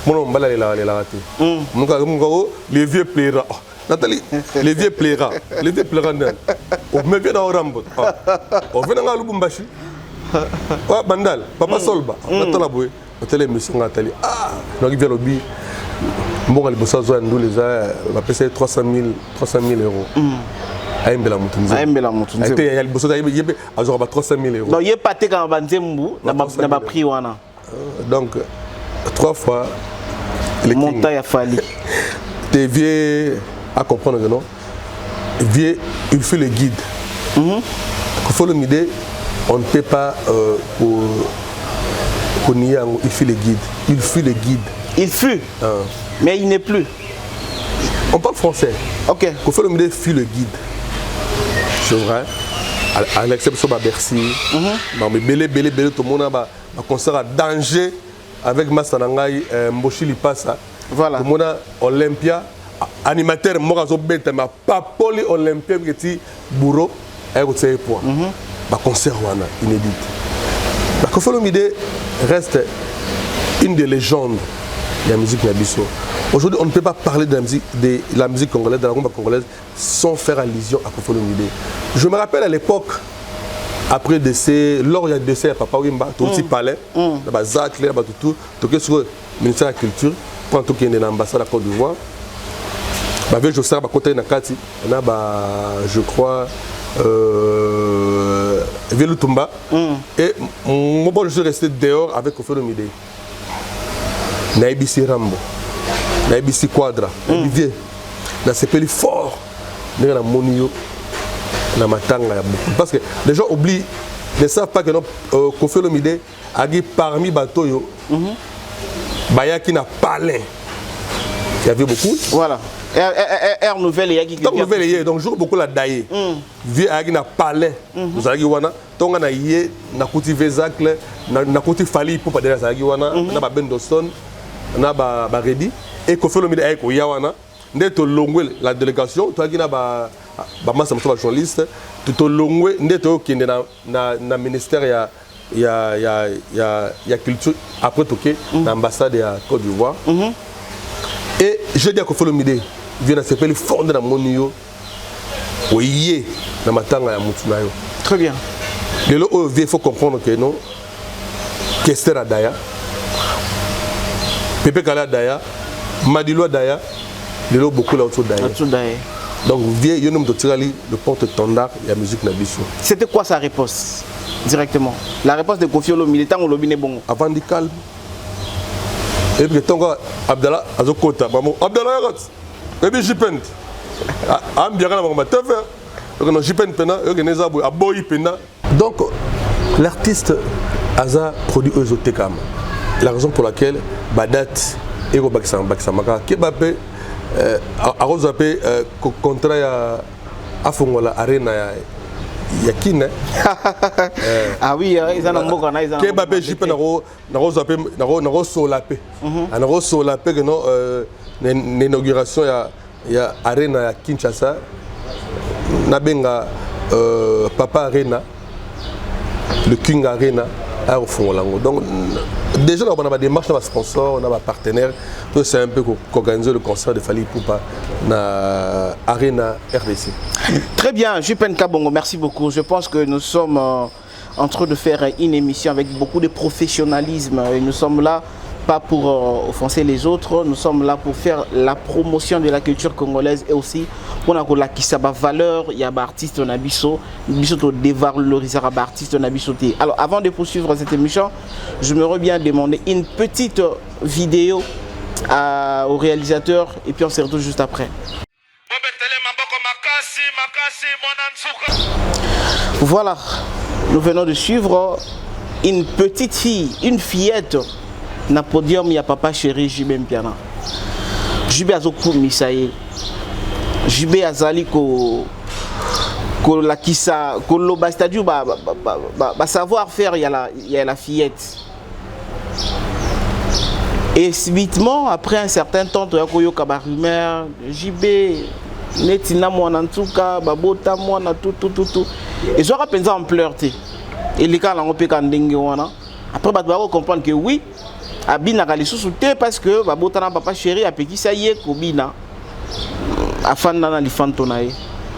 mon mbala les raté les vieux plaira Nathalie les vieux plaira on me vient dans Rambo on vient dans Lubumbashi bandal papa solba natala boy natala monsieur Nathalie donc il vient lobby bon les bossa zo ndou les a va payer 300 000 euros aimbela mutunzi ate ya liboso da yebe azora ba 300 000 euros donc yé paté quand banzembu na ba prix wana donc 3 fois le montant ya fali t'es vieux à comprendre que non vieux il fait le guide il faut le guider on ne peut pas pour nier il fait le guide il fut mais il n'est plus on parle français ok il faut le guider fut le guide c'est vrai à l'exception de Bercy mais belé tout le monde a un concert à danger avec Massanangai Mboshi Lipasa voilà tout le monde a Olympia animateur Morazo Beta ma papoli Olympia qui bourreau et au point ba concert wana inédit la Kofolomide reste une des légendes de la musique nabiso. Aujourd'hui, on ne peut pas parler de la musique congolaise, de la rumba congolaise, sans faire allusion à Kofolomide. Je me rappelle à l'époque, après décès, lors du décès de Papa Wimba, tout aussi palais, là-bas Zach, là-bas tout, sur le ministère de la Culture, quand tout qui est dans l'ambassade de la Côte d'Ivoire, avec Joseph, côté Nakati, je crois, Velutumba, et moi je suis resté dehors avec Kofolomide. Naibisi Rambo, Naibisi Quadra, Naibisi, Naibisi fort, na Monio, na Matanga. Parce que les gens oublient, ne savent pas que Kofolomide a dit parmi Batoyo, Bayaki n'a pas l'air. Il y avait beaucoup. Voilà. Air nouvelle et qui nouvelle donc jour beaucoup la daye. Vie a na palais. Nous allons wana tonga na yé na kuti vezacle na kuti fali pour pas derrière ça wana na ba Bendoston na ba Redi et Kofolomide ay ko yawana ndeto longwe la délégation toi qui na ba massa ba journaliste to longwe ndeto kende na ministère ya culture après toké na ambassade ya Côte d'Ivoire. Et je dis à Kofolomide vient à s'appeler fondé dans mon nio oui na matanga ya mutunayo très bien le lo il faut comprendre que non Kester Adaya Pepe Kala Daya Madilo Daya le lo beaucoup là autour Daya donc vieux yo nom de tirali le porte-étendard de la musique nabiso. C'était quoi sa réponse directement la réponse de Kofolomide tant on lobine bon avant du calme et puis tonga Abdallah azokota maman Abdallah yarat et puis jipent am bien na mama tefer donc jipent pena et geneza boy aboyi pena donc l'artiste aza produit Ozotekam la raison pour laquelle badat et go baksamaka kebape arozape contrat ya afongola arena ya kine ah oui ils en ont beaucoup na ils en kebape jipe na rozape na solape na solape que non l'inauguration ya arena ya Kinshasa nabenga Papa Arena le King Arena à Ofongolango. Donc déjà on a des démarches, on a des sponsors, on a des partenaires. C'est un peu qu'organiser le concert de Fally Ipupa na Arena RDC. Très bien, Jupen Kabongo, merci beaucoup. Je pense que nous sommes en train de faire une émission avec beaucoup de professionnalisme et nous sommes là pas pour offenser les autres, nous sommes là pour faire la promotion de la culture congolaise et aussi pour la kisaba valeur, il y a des artistes nabiso, biso dévaloriser des artistes nabiso. Alors avant de poursuivre cette émission, je me reviens demander une petite vidéo au réalisateur et puis on se retrouve juste après. Voilà, nous venons de suivre une petite fille, une fillette. Na podium ya papa chéri Jibé Mpiana. Jibé azoku misaye. Jibé azali ko la kisa ko lo bastadiou ba savoir faire y a la fillette. Et subitement après un certain temps to yakoyo ka ba rumeur Jibé netina mwana ntuka babota mwana tout. Et zo rapenza en pleurté. Et les cas la ngopé ka ndenge wana. Après, tu vas comprendre que oui, Abina a les sous-soutés parce que papa chéri a péki ça y est, Kobina.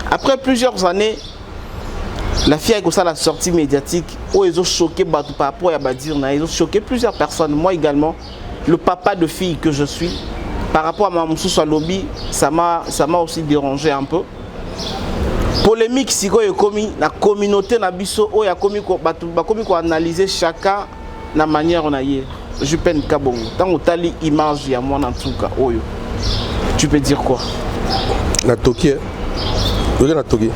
Après plusieurs années, la fille a eu la sortie médiatique où ils ont choqué par rapport à Badir, ils ont choqué plusieurs personnes, moi également. Le papa de fille que je suis, par rapport à ma moussou lobby, ça m'a aussi dérangé un peu. Polémique, si vous avez la communauté, où il y a commis analyser chacun de la manière on a eu. Je peine Kabongo. Tant que tu as l'image, il y a moi en tout cas. Tu peux dire quoi? Natoki. Natoki.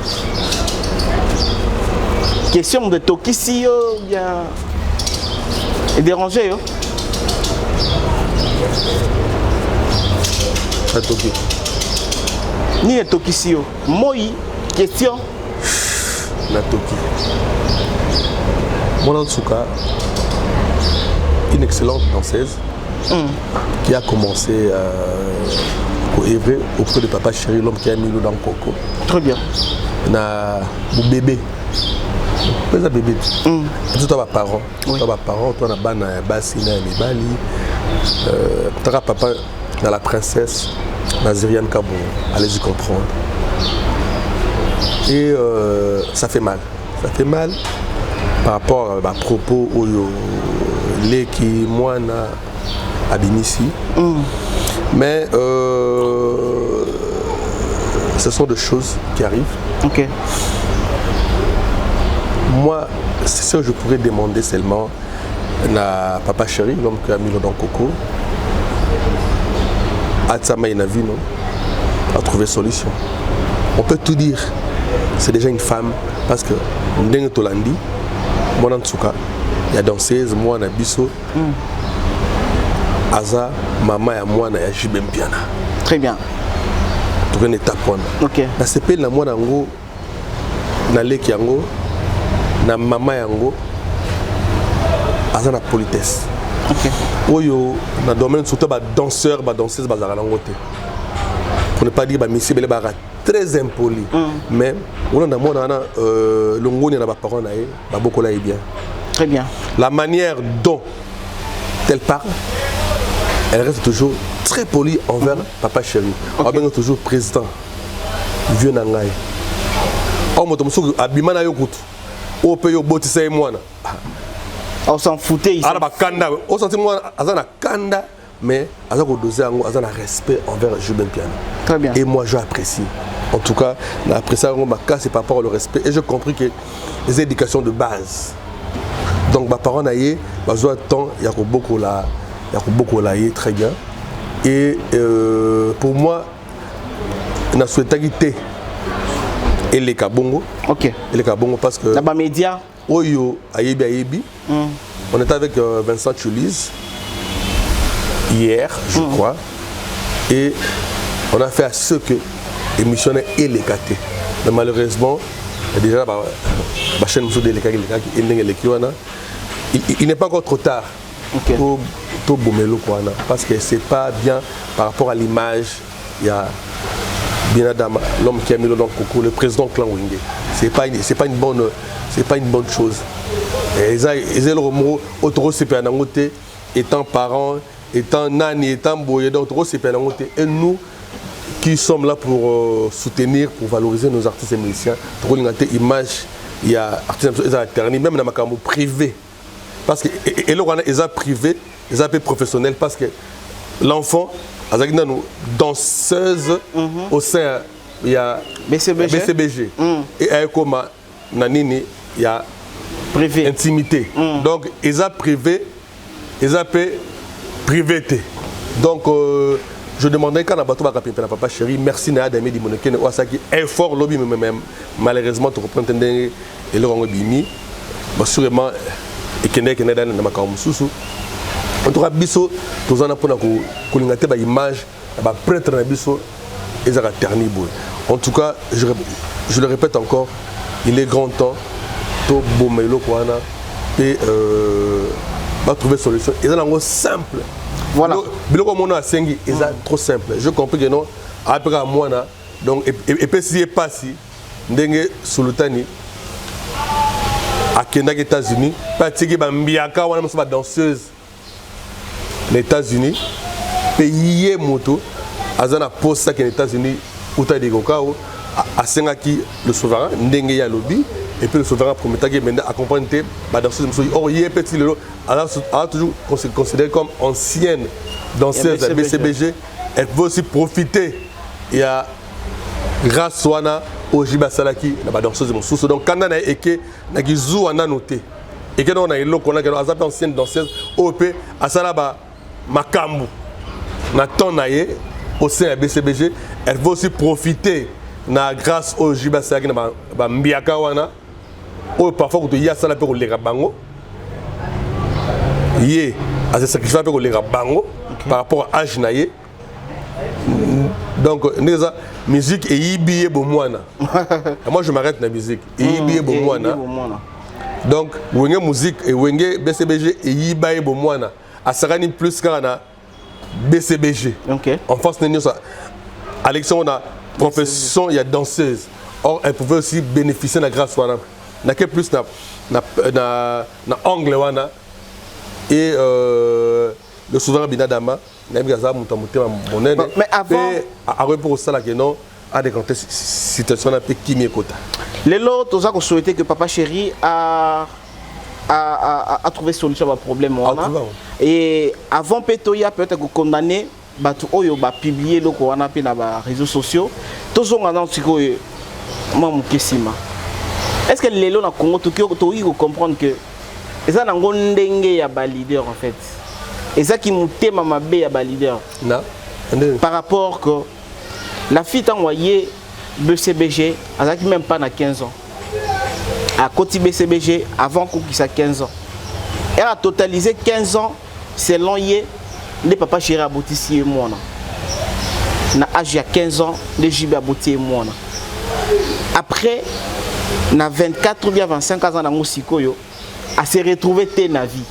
Question de Toki si bien dérangé. Natoki. Ni le Toki si moi question. Natoki. Mon en tout cas, une excellente danseuse qui a commencé à œuvrer auprès de papa chéri, l'homme qui a mis l'eau dans le coco. Très bien. Na mon bébé. Mais un bébé. Tout à parents. Tout à parents, toi na bana basina et bali. Tara papa dans la princesse Naziriane Kabou. Allez-y comprendre. Et ça fait mal. Ça fait mal par rapport à propos au les qui moi na abimisi. Mais ce sont des choses qui arrivent. Ok. Moi, c'est ce que je pourrais demander seulement à papa chéri, l'homme qui a mis le dans Coco, à Tsama et Navi, non, à trouver solution. On peut tout dire. C'est déjà une femme parce que Ndenge Tolandi, moi en tout cas, il y a danseuse, moi en Abisso, Aza, maman et moi en Jibem Piana. Très bien. Tout une étape. Ok. La CP, la moi en na leki yango, na maman yango, Aza na politesse. Ok. Oyo, na domaine surtout danseur, danseuse, bazarangote. Pour ne pas dire Messi Bele Barat. Très impoli. Mais on a le ngoni na parents naé, beaucoup là est bien. Très bien. La manière dont elle parle, elle reste toujours très polie envers papa chéri. On est toujours président. Vieux nangai. On m'a dit abima na yokutu. O pe yo botisa moi. On s'en foutait ici. Ala kanda. On sentit moi azana kanda. Mais azako doser ango azana respect envers Jubin Piano. Très bien. Et moi j'apprécie. En tout cas, l'appréciation c'est par rapport au respect. Et j'ai compris que les éducations de base. Donc mes parents naïe, besoin de temps, il y a beaucoup là, très bien. Et pour moi, on a souhaité quitter les Kabongo. Ok. Et les Kabongo parce que. Là-bas média. Oyo Ayebi. On était avec Vincent Chulise hier, je crois, et on a fait à ce que l'émission est élecatée. Mais malheureusement, déjà la chaîne il n'est pas encore trop tard pour Bomelo parce que c'est pas bien par rapport à l'image. Il y a Binadama, l'homme qui a mis le nom Coco, le président Clan Wingé. C'est pas une bonne chose. Et ils ont autour de étant parents, étant nani, étant boye, donc et nous qui sommes là pour soutenir, pour valoriser nos artistes et musiciens, pour une image, il y a artistes même dans ma cambo privé. Parce que et là on a des privé, des AP professionnels parce que l'enfant, avec nous danseuse au sein il y a BCBG et à Ekoma nanini il y a privé intimité. Donc ils a privé, ils a privé. Donc je demandais quand on a battu papa chéri, merci Naya Dami Dimoneke, Ouasaki, effort lobby même malheureusement tu comprends et le rang bimi, sûrement et Kenya dans ma kamususu. En tout cas biso tous en a pour kolingate ba image ba prêtre na biso ezaka terni boy. En tout cas je le répète encore, il est grand temps to bomelo kwana et va trouver solution. Et c'est simple. Voilà. Biloko mono a sengi, c'est trop simple. Je comprends que non après à moi na donc et puis si est passé ndenge sultani akenda aux États-Unis patiki ba mbiaka wana moso ba danseuse les États-Unis pays moto azana poste ça que les États-Unis uta de kokao asengaki le souverain ndenge ya lobby et puis le souverain promettait maintenant accompagner ba danseuse moso or yé petit lelo a toujours considéré comme ancienne danseuse à BCBG. Elle peut aussi profiter et à grâce wana au Jibasalaki la danseuse de mon sous donc quand on a eke na gizu ana noté et que on a elo qu'on a azapa ancienne danseuse OP asala ba makambu na tonaye au sein de BCBG. Elle va aussi profiter na grâce au Jibasalaki na ba mbiaka wana au parfois que ya sala pe ko leka bango yé à se sacrifier pe ko leka bango par rapport à âge naye. Donc, la musique est ibi bomwana. Moi, je m'arrête dans la musique. Ibi bomwana. Donc, la musique et la BCBG est ibi bomwana. À Sarani plus qu'à BCBG. En France, Alexandre, a profession, il y a danseuse. Or, elle pouvait aussi bénéficier de la grâce. Il y a plus na angle et le souverain Binadama. Mais avant, pour ça, à des situations un peu qui m'écoutent. Les lots, tu as souhaité que Papa Chéri a trouvé solution à problème. Et avant Petoya, peut-être que condamné, Oyo va publier le Corona dans les réseaux sociaux. Tous ont un petit peu est-ce que les lots dans Congo, tu comprendre que les gens ont un leader en fait. Et ça qui m'a dit à leader. Par rapport que la fille t'a envoyé BCBG, elle n'a même pas 15 ans. À côté BCBG, avant qu'il ait 15 ans. Elle a totalisé 15 ans selon les papas chéri aboutissent et moi. Na âge de 15 ans, les JB aboutissent et moi. Après, na 24 ou bien 25 ans dans le Sikoyo, elle s'est retrouvée dans la vie.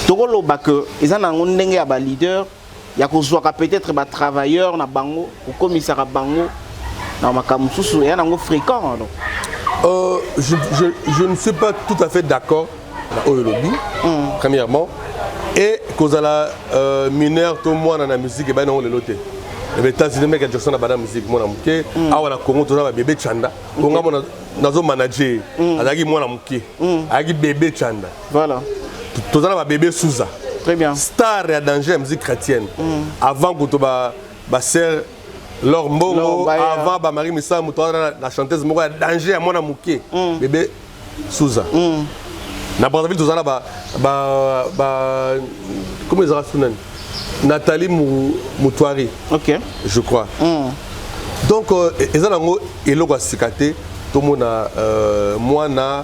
Togolo que ils ont un leader, il y a peut-être des travailleurs na bango, au commissariat bango, na makamususu et un fréquent. Je ne suis pas tout à fait d'accord avec le lobby, premièrement, et cause la mineur tout le monde dans la musique et ben non le loté. Les États-Unis mais Jackson na bana musique moi na muké, awa na Congo tout ça bébé Chanda, Congo moi nazo manager, azaki moi na muké, azaki bébé Chanda. Voilà. Tout ça va bébé Souza. Très bien. Star et danger musique chrétienne. Avant que tu ba sœur Laure Mbongo, avant ba Marie Missa Moutoua la chanteuse Moutoua danger à mon amouké. Bébé Souza. Na Brazzaville tout ça ba comment ils appellent Nathalie Moutouari. OK. Je crois. Donc ils ont un logo cicaté tout le monde moi na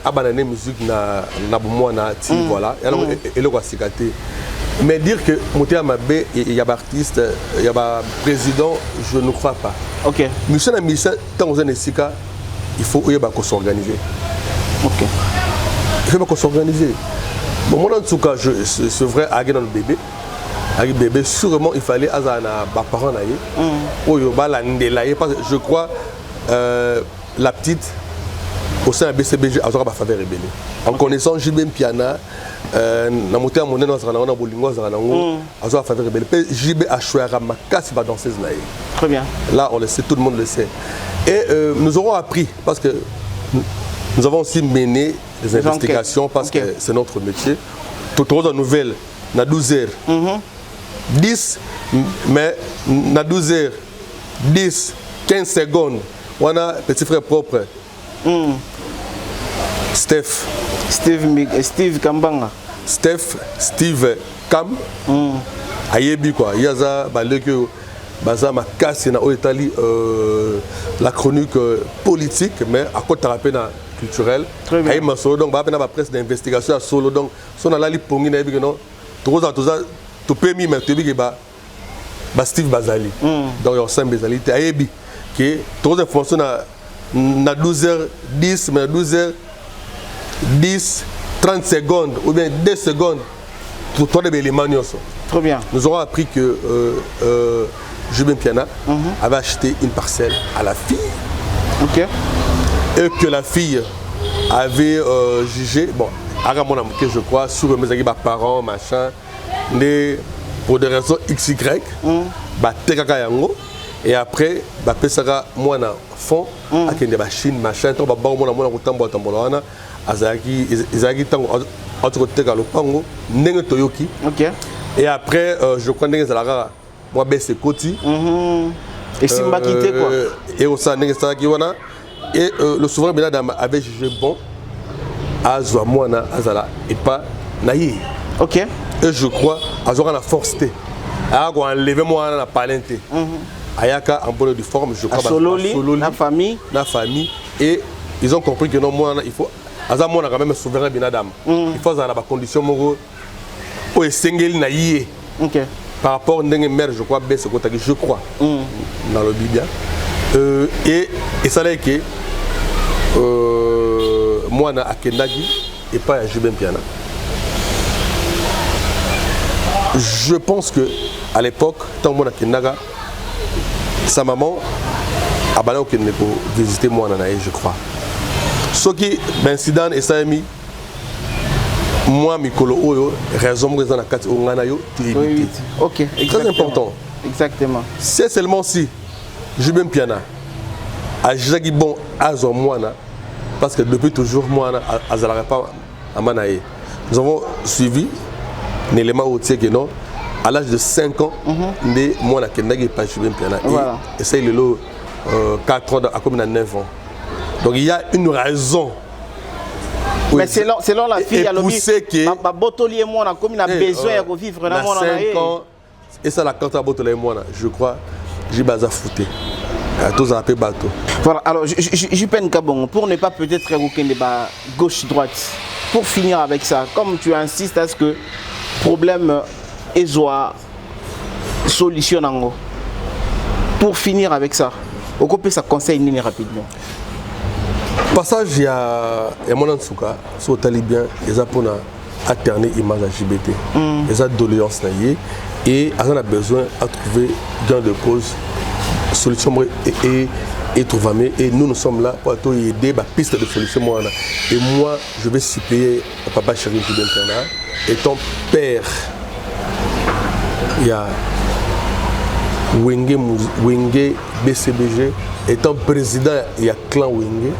abandonner musique na bomona ti voilà alors et le cicaté mais dire que Moutia Mabé il y a artiste il y a président je ne crois pas. OK monsieur na mission tant aux Nesika il faut qu'on s'organiser. OK il faut qu'on s'organiser bon moi en tout cas c'est vrai à dans le bébé avec bébé sûrement il fallait azana ba parents naïe oyo ba la ndela parce que je crois la petite au sein de la BCBG, à la faveur rebelle. En connaissant JB Piana, na moté à mon nom, na bolingo, à la faveur rebelle. JB a choisi ma casse va danser naïe. Très bien. Là, on le sait, tout le monde le sait. Et nous aurons appris parce que nous avons aussi mené des investigations parce que c'est notre métier. Tout autre nouvelle, na 12h. 10, mais na 12h, 10, 15 secondes, on a petit frère propre. Steve Kambanga. Steve Kam. Ayebi quoi. Yaza baleke baza makasi na Italie la chronique politique mais à côté rapena culturel. Ayi masolo donc ba na presse d'investigation à solo donc son ala li pongi na yebi non. Toza to permis mais to bi ba Steve Bazali. Donc yo Sam Bazali ayebi que trop d'informations na 12h10 mais 12h10 30 secondes ou bien 2 secondes pour toi des éléments. Très bien. Nous aurons appris que Jubin Piana avait acheté une parcelle à la fille. OK. Et que la fille avait jugé, bon, que je crois, sur mes parents, machin, pour des raisons XY, et après, Pesara, moi, fond, à Kenya, Chine, machin, tant et après, je crois que moi, c'est Koti. Et Simba quitté quoi. Et au sein de et le souverain Benadam avait jugé bon à Zouamouana, Azala, et pas Naïe. Ok. Et je crois, à Zouana force. À enlever moi à la palente. Ayaka en bonne de forme, je crois. Sololi, la famille. La famille. Et ils ont compris que non, moi, il faut. Azamouana quand même souverain Benadam. Il faut avoir la condition moro. Pour essayer Naïe. Ok. Par rapport à une mère, je crois, je crois, dans le Bible. Et ça veut dire que moi, à Kendagi et pas à Jubin Piana. Je pense qu'à l'époque, tant que Kendaga, sa maman a balé au Kendeko visiter moi, je crois. Ce qui, l'incident et ça a mis. Moi, Mikolo Oyo, raison que dans Kati Onganayo, tu es oui. Ok, très important. Exactement. C'est seulement si je bien piana à Jagibon Azomwana, parce que depuis toujours, moi, à Zalarapa, à Manaï, nous avons suivi l'élément au non à l'âge de 5 ans, moi, à Kendagi, pas je bien piana. Et ça, il est là 4 ans, à comme 9 ans. Donc il y a une raison. Mais selon la fille, elle a besoin de vivre dans 5 ans. Et ça, la carte à Botolé, je crois, j'ai basé à foutre. Tous à peu bateau. Voilà, alors, je peine Kabon, pour ne pas peut-être évoquer un débat gauche-droite, pour finir avec ça, comme tu insistes à ce que le problème est soit solution, pour finir avec ça, au coup, ça conseille ni rapidement. Passage, il y a mon Ansouka, sur Talibien, ils ont alterné l'image LGBT. Ils ont doléance et ils ont besoin de trouver gain de cause, solution et trouver. Et nous sommes là pour aider la piste de solution. Et moi, je vais suppléer Papa Chéri Jubin Piana. Et ton père, il y a Wenge BCBG. Étant président, il y a clan Wenge.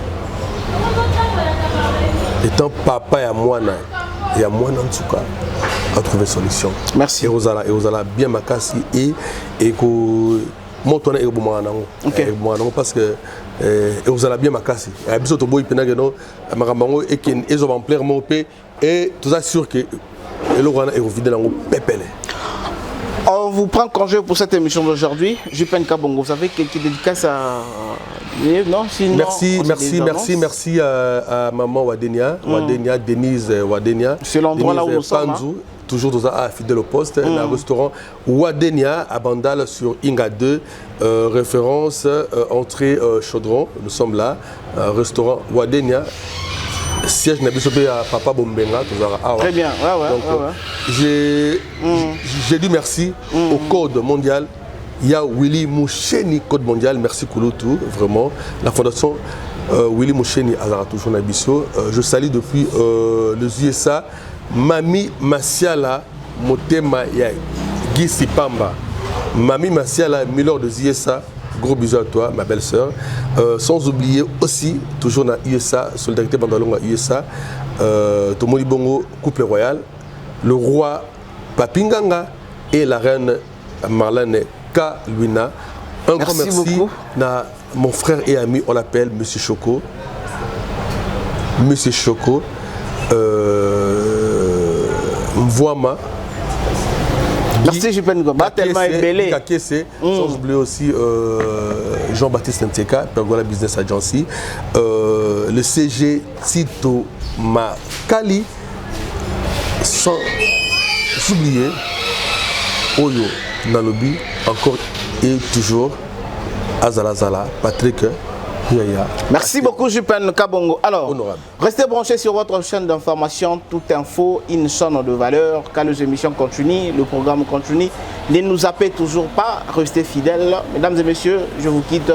Étant papa et à moi en tout cas à trouver solution. Merci. Et vous allez bien ma casse et que mon tournée est bon parce que vous allez bien ma casse. Et puis surtout boy penageno maramango et qu'ils ont en plein mon paix et tout ça sûr que le roi est vide dans le pépele. On vous prend congé pour cette émission d'aujourd'hui. Je peine Kabongo. Vous savez quelques dédicaces à... Non, sinon, merci à maman Wadenia, Denise Wadenia. C'est l'endroit là où nous sommes. Toujours dans un fidèle au poste, le restaurant Wadenia à Bandal sur Inga 2, référence entrée Chaudron. Nous sommes là, restaurant Wadenia. Siège Nabisopé à Papa Bombenga. Très bien, j'ai dit merci au Code mondial. Il y a Willy Moucheni, Code mondial. Merci Kouloutou, vraiment. La fondation Willy Moucheni Azara toujours Nabiso. Je salue depuis les USA. Mami Masiala, Motema Gisi Pamba. Mami Masiala, Milord de USA. Gros bisous à toi, ma belle-sœur. Sans oublier aussi, toujours dans USA, Solidarité Bandalonga USA, Tomoli Bongo, couple royal, le roi Papinganga et la reine Marlène Kaluina. Un grand merci à mon frère et ami, on l'appelle Monsieur Choco. Monsieur Choco, Mvoama. Merci, je peux nous tellement ébélé. Sans oublier aussi Jean-Baptiste Nteka, Pergola Business Agency, le CG Tito Makali, sans oublier Oyo Nalobi, encore et toujours Azalazala, Patrick Yaya. Merci beaucoup, Jupen Kabongo. Alors, honorable. Restez branchés sur votre chaîne d'information, toute info, une chaîne de valeur. Quand les émissions continuent, le programme continue. Ne nous zappez toujours pas, restez fidèles. Mesdames et messieurs, je vous quitte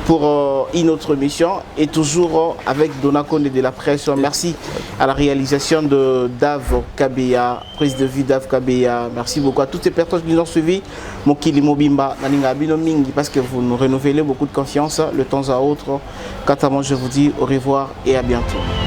pour une autre mission et toujours avec Dona Konde de la presse. Merci à la réalisation de Dave Kabea, prise de vue Dave Kabea. Merci beaucoup à toutes ces personnes qui nous ont suivis. Mokili Mobimba, Naninga Abino Mingi, parce que vous nous renouvelez beaucoup de confiance de temps à autre. Quant à moi, je vous dis au revoir et à bientôt.